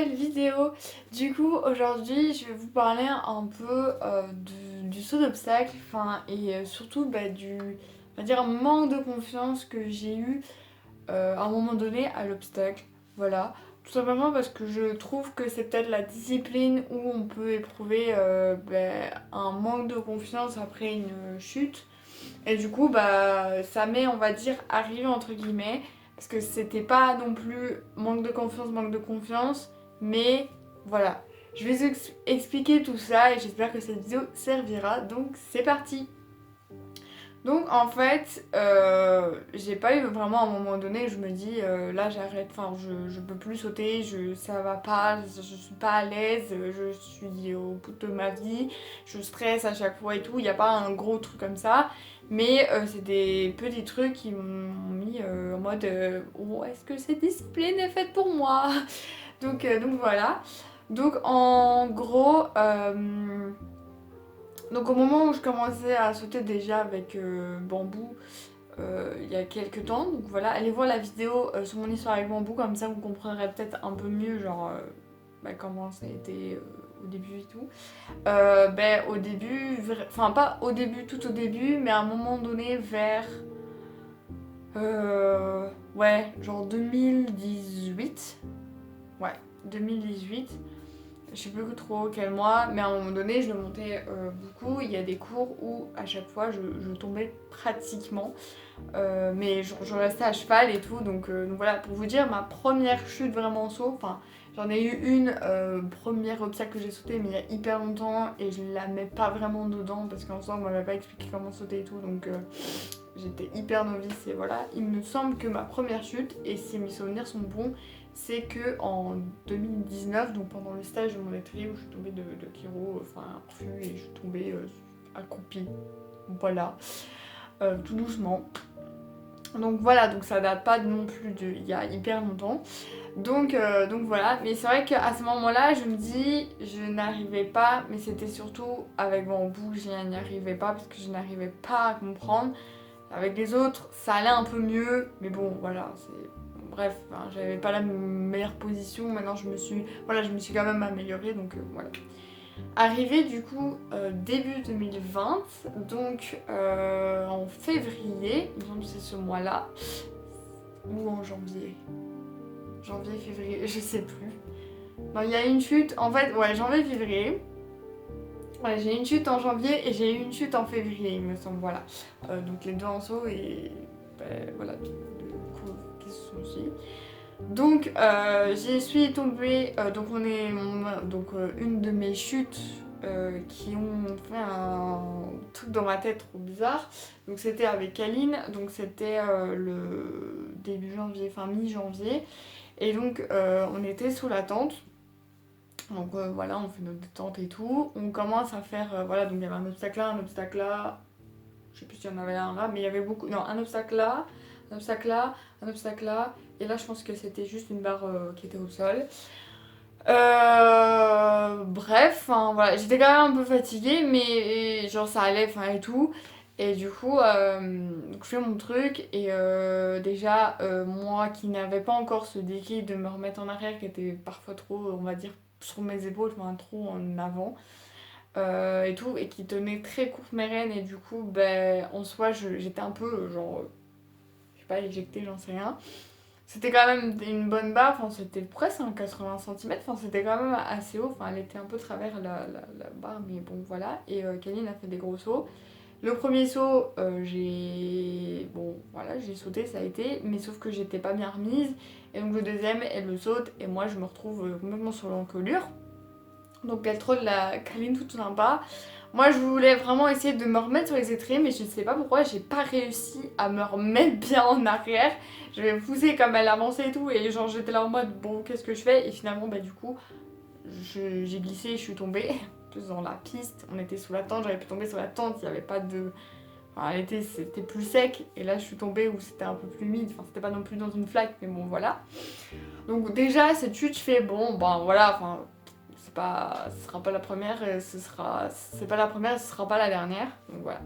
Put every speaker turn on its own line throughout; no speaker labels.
nouvelle vidéo. Du coup aujourd'hui je vais vous parler un peu du saut d'obstacle, et surtout du, on va dire, manque de confiance que j'ai eu à un moment donné à l'obstacle. Voilà, tout simplement parce que je trouve que c'est peut-être la discipline où on peut éprouver un manque de confiance après une chute. Et du coup, ça m'est, on va dire, arrivé entre guillemets, parce que c'était pas non plus manque de confiance, mais voilà. Je vais vous expliquer tout ça et j'espère que cette vidéo servira. Donc, c'est parti! Donc en fait, j'ai pas eu vraiment un moment donné, je me dis là j'arrête, je peux plus sauter, ça va pas, je suis pas à l'aise, je suis au bout de ma vie, je stresse à chaque fois et tout, il n'y a pas un gros truc comme ça, mais c'est des petits trucs qui m'ont mis en mode oh, est-ce que cette discipline est faite pour moi? Donc voilà. Donc en gros, donc au moment où je commençais à sauter déjà avec bambou il y a quelques temps, donc voilà, allez voir la vidéo sur mon histoire avec bambou, comme ça vous comprendrez peut-être un peu mieux genre comment ça a été au début et tout. Au début, enfin pas au début, tout au début, mais à un moment donné vers ouais, genre 2018, ouais, 2018. Je sais plus trop quel mois, mais à un moment donné, je le montais beaucoup. Il y a des cours où à chaque fois je tombais pratiquement, mais je restais à cheval et tout. Donc voilà, pour vous dire, ma première chute vraiment en saut, enfin j'en ai eu une première obstacle que j'ai sauté, mais il y a hyper longtemps et je la mets pas vraiment dedans parce qu'en soi on m'avait pas expliqué comment sauter et tout, donc j'étais hyper novice et voilà. Il me semble que ma première chute, et si mes souvenirs sont bons, c'est que en 2019, donc pendant le stage de mon atelier où je suis tombée de Kiro, enfin refus, et je suis tombée accroupie, voilà, tout doucement. Donc voilà, donc ça date pas non plus il y a hyper longtemps. Donc voilà, mais c'est vrai qu'à ce moment-là, je me dis, je n'arrivais pas, mais c'était surtout avec bambou que je n'y arrivais pas parce que je n'arrivais pas à comprendre. Avec les autres, ça allait un peu mieux, mais bon, voilà, c'est... Bref, j'avais pas la meilleure position, maintenant je me suis quand même améliorée, donc voilà. Arrivé du coup début 2020, donc en février, il me semble que c'est ce mois-là, ou en janvier. Janvier, février, je sais plus. Non, il y a une chute, en fait, ouais, janvier-février. Ouais, j'ai eu une chute en janvier et j'ai eu une chute en février, il me semble, voilà. Donc les deux en saut et voilà, du coup, qui se sont suivis. Donc j'y suis tombée, une de mes chutes qui ont fait un truc dans ma tête trop bizarre. Donc c'était avec Kaline, donc c'était le début janvier, enfin mi-janvier. Et donc on était sous la tente. Donc voilà, on fait notre détente et tout. On commence à faire, voilà, donc il y avait un obstacle là. Je sais plus s'il y en avait un là, mais il y avait beaucoup. Non, un obstacle là, un obstacle là, un obstacle là. Et là, je pense que c'était juste une barre qui était au sol. Bref, voilà, j'étais quand même un peu fatiguée, mais genre ça allait, et tout. Et du coup, donc je fais mon truc, et déjà, moi qui n'avais pas encore ce déclic de me remettre en arrière, qui était parfois trop, on va dire, sur mes épaules, trop en avant, et tout, et qui tenait très court mes rênes, et du coup, en soi, j'étais un peu, genre, je sais pas, éjectée, j'en sais rien. C'était quand même une bonne barre, c'était presque 80 cm, c'était quand même assez haut, elle était un peu travers la barre, mais bon voilà. Et Kaline a fait des gros sauts. Le premier saut, bon voilà, j'ai sauté, ça a été, mais sauf que j'étais pas bien remise. Et donc le deuxième, elle le saute, et moi je me retrouve complètement sur l'encolure. Donc elle troll la Kaline toute sympa. Moi je voulais vraiment essayer de me remettre sur les étriers, mais je ne sais pas pourquoi j'ai pas réussi à me remettre bien en arrière. Je vais pousser comme elle avançait et tout, et genre j'étais là en mode bon, qu'est-ce que je fais? Et finalement du coup j'ai glissé et je suis tombée dans la piste. On était sous la tente, j'aurais pu tomber sur la tente, il n'y avait pas de... c'était plus sec, et là je suis tombée où c'était un peu plus humide, c'était pas non plus dans une flaque, mais bon voilà. Donc déjà cette chute, je fais bon, voilà, ce sera pas la première, c'est pas la première, ce sera pas la dernière, donc voilà.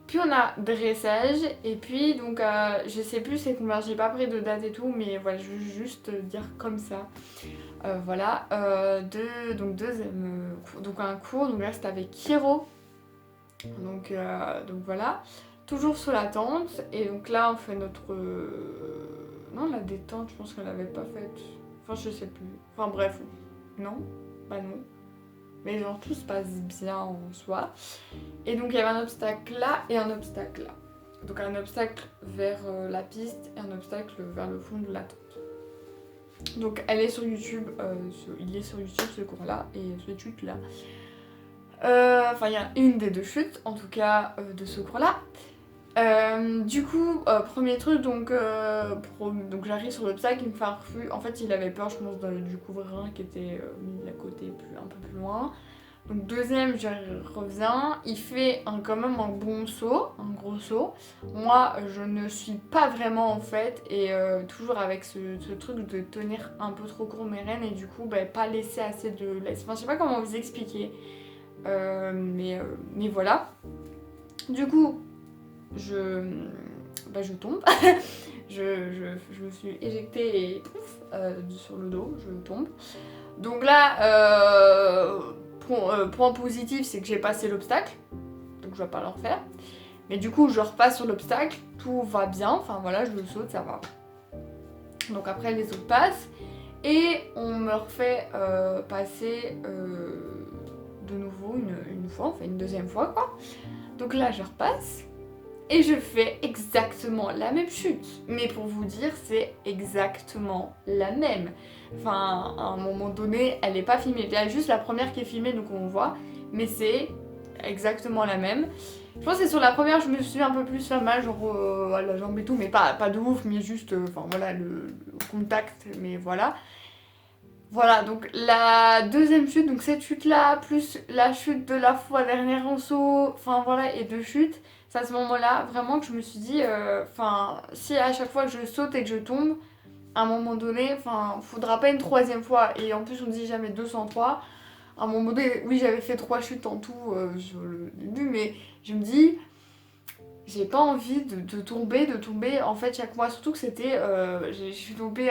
Puis on a dressage, et puis donc je sais plus c'est combien, j'ai pas pris de date et tout, mais voilà, je veux juste dire comme ça. Voilà, donc un cours, donc là c'était avec Kiro, donc voilà, toujours sur la tente, et donc là on fait notre... Non, la détente, je pense qu'elle l'avait pas faite, enfin je sais plus, enfin bref, non, bah non, mais genre tout se passe bien en soi, et donc il y avait un obstacle là et un obstacle là, donc un obstacle vers la piste et un obstacle vers le fond de la tente. Donc elle est sur YouTube, il est sur YouTube ce cours là et ce chute là. Enfin il y a une des deux chutes en tout cas de ce cours là. Du coup, premier truc, donc j'arrive sur l'obstacle, il me fait un refus. En fait il avait peur je pense du couvreur qui était mis à côté un peu plus loin. Donc deuxième, je reviens, il fait quand même un bon saut, un gros saut. Moi, je ne suis pas vraiment en fait, et toujours avec ce truc de tenir un peu trop court mes rênes et du coup, pas laisser assez de laisse. Enfin, je sais pas comment vous expliquer, mais voilà. Du coup, je tombe, je me suis éjectée et pouf, sur le dos, je tombe. Donc là, point positif, c'est que j'ai passé l'obstacle, donc je vais pas le refaire. Mais du coup, je repasse sur l'obstacle, tout va bien, enfin voilà, je le saute, ça va. Donc après, les autres passent, et on me refait passer de nouveau une fois, enfin une deuxième fois quoi. Donc là, je repasse, et je fais exactement la même chute. Mais pour vous dire, c'est exactement la même. Enfin, à un moment donné, elle n'est pas filmée. Il y a juste la première qui est filmée, donc on voit. Mais c'est exactement la même. Je pense que c'est sur la première, je me suis un peu plus fait mal, genre à la jambe et tout. Mais pas de ouf, mais juste, enfin voilà, le contact, mais voilà. Voilà, donc la deuxième chute, donc cette chute-là, plus la chute de la fois dernière en saut, enfin voilà, et deux chutes, c'est à ce moment-là vraiment que je me suis dit, enfin, si à chaque fois que je saute et que je tombe, à un moment donné, enfin, faudra pas une troisième fois, et en plus on dit jamais 203, à un moment donné, oui j'avais fait 3 chutes en tout sur le début, mais je me dis, j'ai pas envie de tomber, en fait chaque mois, surtout que c'était, je suis tombée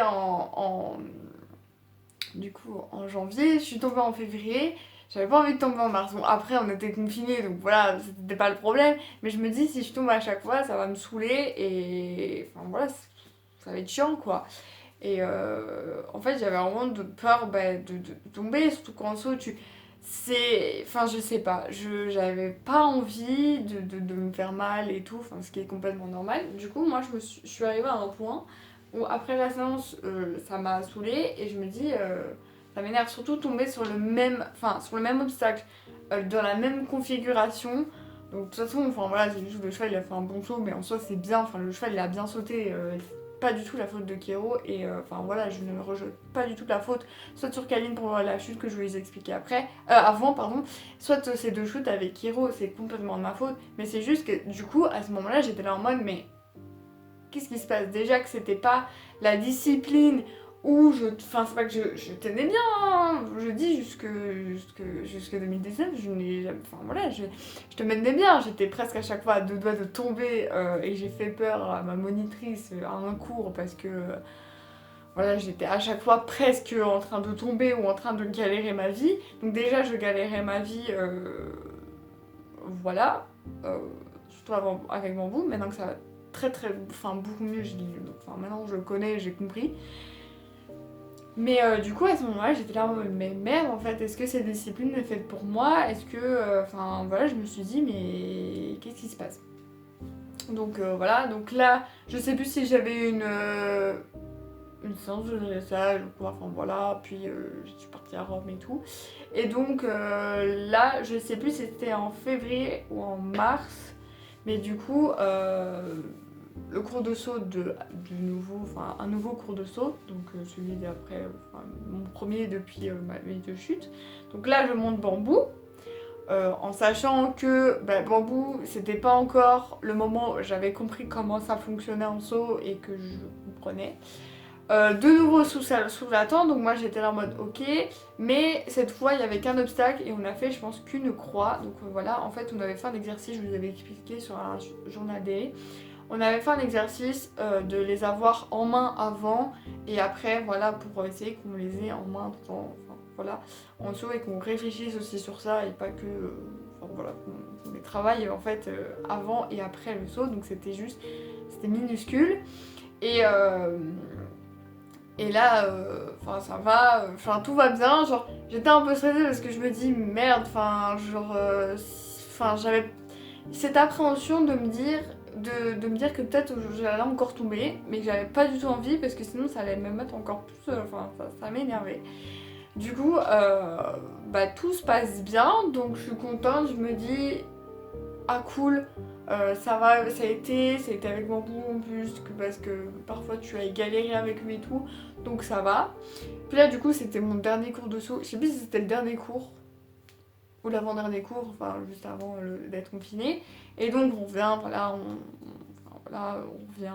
du coup en janvier, je suis tombée en février, j'avais pas envie de tomber en mars. Bon après on était confinés donc voilà, c'était pas le problème, mais je me dis si je tombe à chaque fois ça va me saouler et enfin voilà, ça va être chiant quoi. Et en fait j'avais vraiment de peur de tomber, surtout qu'en saut tu... C'est... Enfin je sais pas, j'avais pas envie de me faire mal et tout, enfin ce qui est complètement normal. Du coup moi je suis arrivée à un point où après la séance, ça m'a saoulée et je me dis, ça m'énerve surtout de tomber sur sur le même obstacle, dans la même configuration. Donc de toute façon, enfin voilà, c'est juste que le cheval il a fait un bon saut, mais en soi c'est bien, enfin le cheval il a bien sauté, c'est pas du tout la faute de Kero et enfin voilà, je ne rejette pas du tout la faute, soit sur Kaline pour la chute que je vais vous expliquer avant pardon, soit ces deux chutes avec Kero, c'est complètement de ma faute, mais c'est juste que du coup à ce moment-là j'étais là en mode mais qu'est-ce qui se passe? Déjà que c'était pas la discipline où enfin c'est pas que je tenais bien, hein. Je dis jusque 2019, je n'ai jamais... Enfin voilà, je te menais bien, j'étais presque à chaque fois à deux doigts de tomber et j'ai fait peur à ma monitrice à un cours parce que voilà, j'étais à chaque fois presque en train de tomber ou en train de galérer ma vie. Donc déjà je galérais ma vie, voilà, surtout avec mon bout, maintenant que ça va enfin beaucoup mieux, enfin maintenant je le connais, j'ai compris. Mais du coup à ce moment-là j'étais là en mode mais merde en fait, est-ce que cette discipline est faite pour moi? Est-ce que, enfin voilà, je me suis dit mais qu'est-ce qui se passe? Donc voilà, donc là je sais plus si j'avais une séance de dressage ou quoi, enfin voilà, puis je suis partie à Rome et tout. Et donc là je sais plus si c'était en février ou en mars, mais du coup le cours de saut un nouveau cours de saut, donc celui d'après, enfin, mon premier depuis mes deux chutes. Donc là je monte bambou, en sachant que bambou c'était pas encore le moment où j'avais compris comment ça fonctionnait en saut et que je comprenais. De nouveau sous la tente, donc moi j'étais là en mode ok, mais cette fois il y avait qu'un obstacle et on a fait je pense qu'une croix, donc voilà, en fait on avait fait un exercice, je vous avais expliqué sur un journal DE, On avait fait un exercice de les avoir en main avant et après, voilà, pour essayer qu'on les ait en main tout en, enfin, voilà, en dessous et qu'on réfléchisse aussi sur ça et pas que, enfin, voilà, qu'on les travaille en fait avant et après le saut. Donc c'était juste, c'était minuscule et et là, enfin ça va, enfin tout va bien, genre j'étais un peu stressée parce que je me dis merde, enfin genre, enfin j'avais cette appréhension de me dire, de me dire que peut-être j'allais encore tomber, mais que j'avais pas du tout envie parce que sinon ça allait me mettre encore plus, enfin ça m'énervait. Du coup, bah tout se passe bien, donc je suis contente, je me dis ah cool, ça va, ça a été avec mon bou en plus, parce que parfois tu as galéré avec lui et tout, donc ça va. Puis là du coup c'était mon dernier cours de saut, je sais plus si c'était le dernier cours ou l'avant-dernier cours, enfin juste avant d'être confiné. Et donc on vient, voilà, voilà, on revient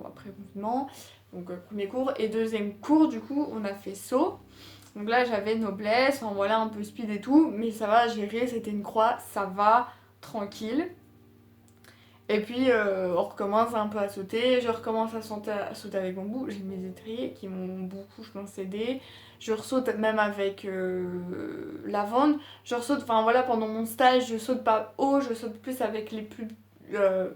après le confinement, donc premier cours. Et deuxième cours du coup on a fait saut. Donc là j'avais noblesse, enfin voilà un peu speed et tout, mais ça va gérer, c'était une croix, ça va, tranquille. Et puis on recommence un peu à sauter, je recommence à sauter avec mon bout, j'ai mes étriers qui m'ont beaucoup je pense aidé. Je ressaute même avec la vente, je ressaute, enfin voilà pendant mon stage je saute pas haut, je saute plus avec les plus, euh,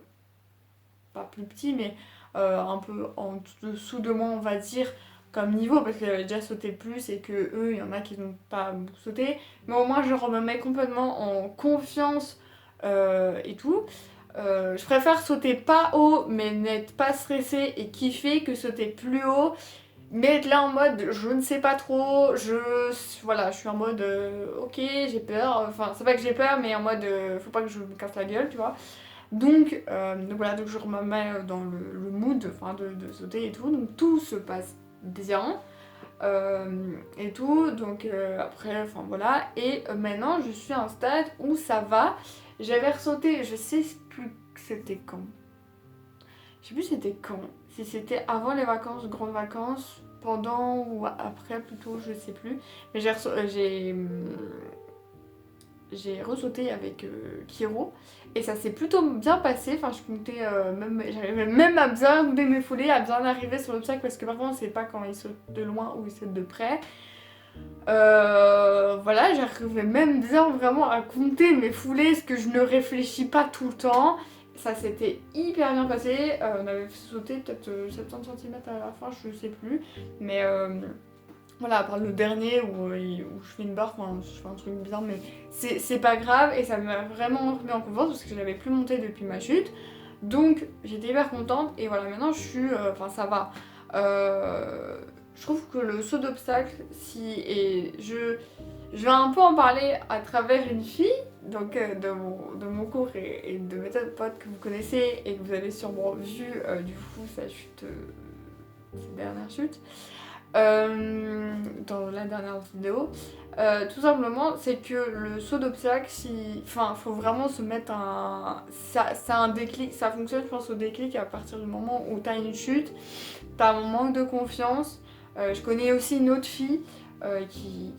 pas plus petits mais un peu en dessous de moi on va dire comme niveau parce que j'avais déjà sauté plus et que eux il y en a qui n'ont pas beaucoup sauté. Mais au moins je me mets complètement en confiance et tout. Je préfère sauter pas haut mais n'être pas stressée et kiffer que sauter plus haut mais être là en mode je ne sais pas trop, voilà, je suis en mode ok j'ai peur, enfin c'est pas que j'ai peur mais en mode faut pas que je me casse la gueule tu vois. Donc voilà, donc je me mets dans le mood enfin, de sauter et tout, donc tout se passe bien et tout, donc après enfin voilà, et maintenant je suis à un stade où ça va. J'avais ressauté, je sais plus que c'était quand. Je sais plus c'était quand. Si c'était avant les vacances, grandes vacances, pendant ou après plutôt, je sais plus. Mais j'ai ressauté avec Kiro et ça s'est plutôt bien passé. Enfin, je comptais même, j'arrivais même à bien compter mes foulées, à bien arriver sur l'obstacle parce que parfois on sait pas quand il saute de loin ou il saute de près. Voilà, j'arrivais même bien vraiment à compter mes foulées, ce que je ne réfléchis pas tout le temps. Ça s'était hyper bien passé. On avait sauté peut-être 70 cm à la fin, je sais plus. Mais voilà, à part le dernier où je fais une barre, enfin, je fais un truc bizarre, mais c'est pas grave et ça m'a vraiment remis en confiance parce que je n'avais plus monté depuis ma chute. Donc j'étais hyper contente et voilà, maintenant je suis. Enfin, ça va. Je trouve que le saut d'obstacle, je vais un peu en parler à travers une fille, donc de mon cours et de mes potes que vous connaissez et que vous avez sûrement vu du coup sa chute, sa dernière chute. Dans la dernière vidéo, tout simplement, c'est que le saut d'obstacle, enfin, faut vraiment se mettre c'est un déclic, ça fonctionne, je pense, au déclic à partir du moment où t'as une chute, t'as un manque de confiance. Je connais aussi une autre fille qui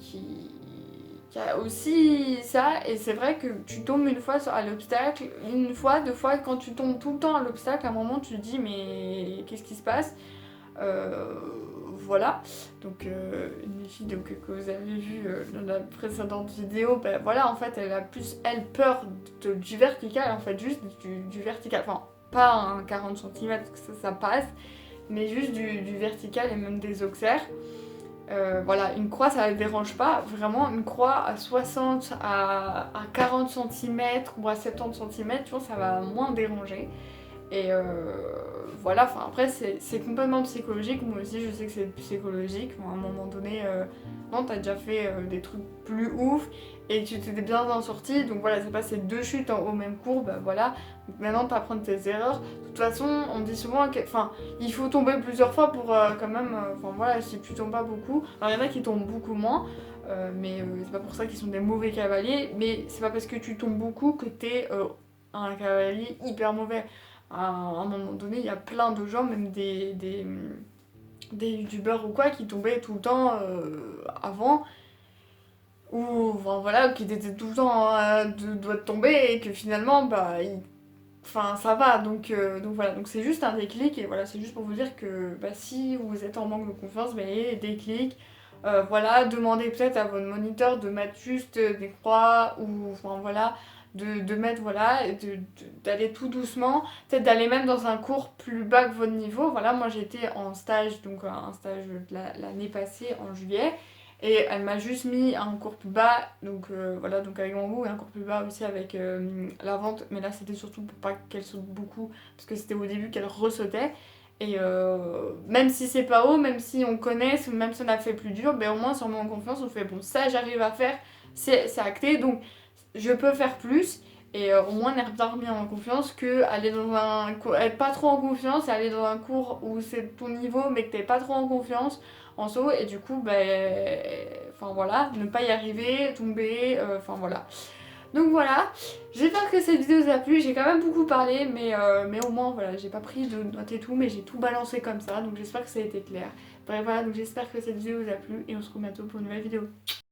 a aussi ça, et c'est vrai que tu tombes une fois à l'obstacle, une fois, deux fois, quand tu tombes tout le temps à l'obstacle, à un moment tu te dis mais qu'est-ce qui se passe? Euh, voilà, donc une fille donc, que vous avez vue dans la précédente vidéo, ben voilà, en fait elle a plus elle peur du vertical, en fait juste du vertical, enfin pas un 40 cm ça passe, mais juste du vertical et même des auxerres. Voilà, une croix ça ne dérange pas, vraiment une croix à 60 à 40 cm ou à 70 cm, tu vois, ça va moins déranger. Et voilà, enfin après c'est complètement psychologique, moi aussi je sais que c'est psychologique, à un moment donné, non t'as déjà fait des trucs plus ouf et tu t'étais bien en sortie, donc voilà c'est pas ces deux chutes au même cours, bah voilà, donc maintenant t'apprends de tes erreurs. De toute façon on dit souvent enfin il faut tomber plusieurs fois pour quand même, enfin voilà si tu tombes pas beaucoup, alors il y en a qui tombent beaucoup moins, mais c'est pas pour ça qu'ils sont des mauvais cavaliers, mais c'est pas parce que tu tombes beaucoup que t'es un cavalier hyper mauvais. À un moment donné, il y a plein de gens, même des youtubeurs ou quoi, qui tombaient tout le temps avant, ou enfin, voilà, qui étaient tout le temps de doigts de tomber, et que finalement, bah, enfin ça va, donc voilà, donc c'est juste un déclic et voilà, c'est juste pour vous dire que bah, si vous êtes en manque de confiance, bah, ayez des déclics, voilà, demandez peut-être à votre moniteur de mettre juste des croix ou enfin voilà, de mettre voilà, et d'aller tout doucement, peut-être d'aller même dans un cours plus bas que votre niveau, voilà, moi j'étais en stage, donc un stage de l'année passée en juillet. Et elle m'a juste mis un cours plus bas, donc voilà, donc avec mon goût, et un cours plus bas aussi avec la vente, mais là c'était surtout pour pas qu'elle saute beaucoup, parce que c'était au début qu'elle ressautait. Et même si c'est pas haut, même si on connaît, même si on a fait plus dur, ben au moins sur mon confiance, on fait bon, ça j'arrive à faire, c'est acté, donc je peux faire plus. Et au moins on est bien remis en confiance que aller dans un être pas trop en confiance et aller dans un cours où c'est ton niveau mais que t'es pas trop en confiance en saut et du coup ben enfin voilà ne pas y arriver tomber enfin voilà donc voilà j'espère que cette vidéo vous a plu j'ai quand même beaucoup parlé mais au moins voilà j'ai pas pris de notes et tout mais j'ai tout balancé comme ça donc j'espère que ça a été clair bref voilà donc j'espère que cette vidéo vous a plu et on se retrouve bientôt pour une nouvelle vidéo.